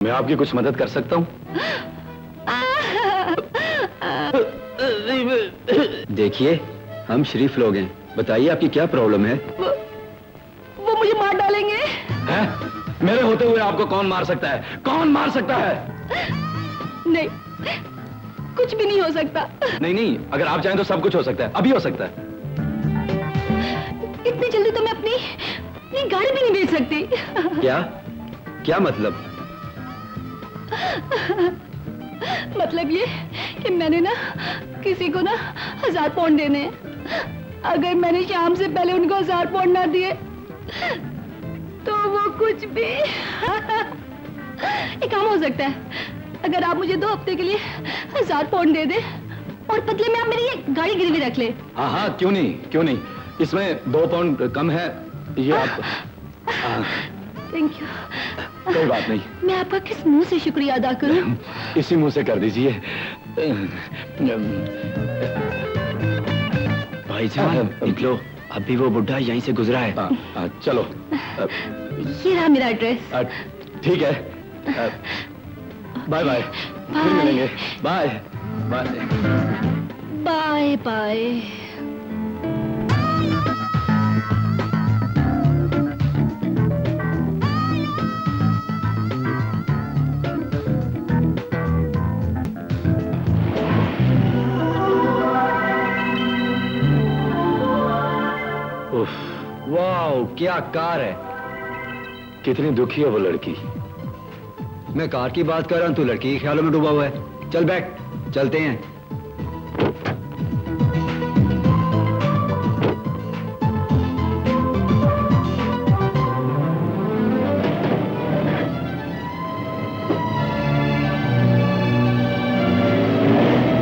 मैं आपकी कुछ मदद कर सकता हूँ? देखिए, हम शरीफ लोग हैं। बताइए आपकी क्या प्रॉब्लम है? वो मुझे मार डालेंगे। हैं? मेरे होते हुए आपको कौन मार सकता है? कौन मार सकता है? नहीं, कुछ भी नहीं हो सकता। नहीं नहीं, अगर आप चाहें तो सब कुछ हो सकता है। अभी हो सकता है। इतनी जल्दी तो मैं अपनी गाड़ी भी नहीं बेच सकती। क्या? क्या मतलब? मतलब ये कि मैंने ना किसी को ना 1000 पाउंड देने हैं। अगर मैंने शाम से पहले उनको 1000 पाउंड ना दिए तो वो कुछ भी एक काम हो सकता है। अगर आप मुझे 2 हफ्ते के लिए 1000 पाउंड दे दे और बदले में आप मेरी ये गाड़ी गिरवी रख ले। हाँ हाँ, क्यों नहीं, क्यों नहीं। इसमें 2 पाउंड कम है, ये आप। Thank you. कोई बात नहीं। मैं आपका किस मुंह से शुक्रिया अदा करूं? इसी मुंह से कर दीजिए। भाईजान निकलो, अभी वो बुढ़ा यहीं से गुजरा है। चलो। ये रहा मेरा एड्रेस। ठीक है। बाय बाय, फिर मिलेंगे। Bye bye. Bye bye. वाह, क्या कार है। कितनी दुखी है वो लड़की। मैं कार की बात कर रहा हूँ, तू लड़की के ख्यालों में डूबा हुआ है। चल बैठ, चलते हैं।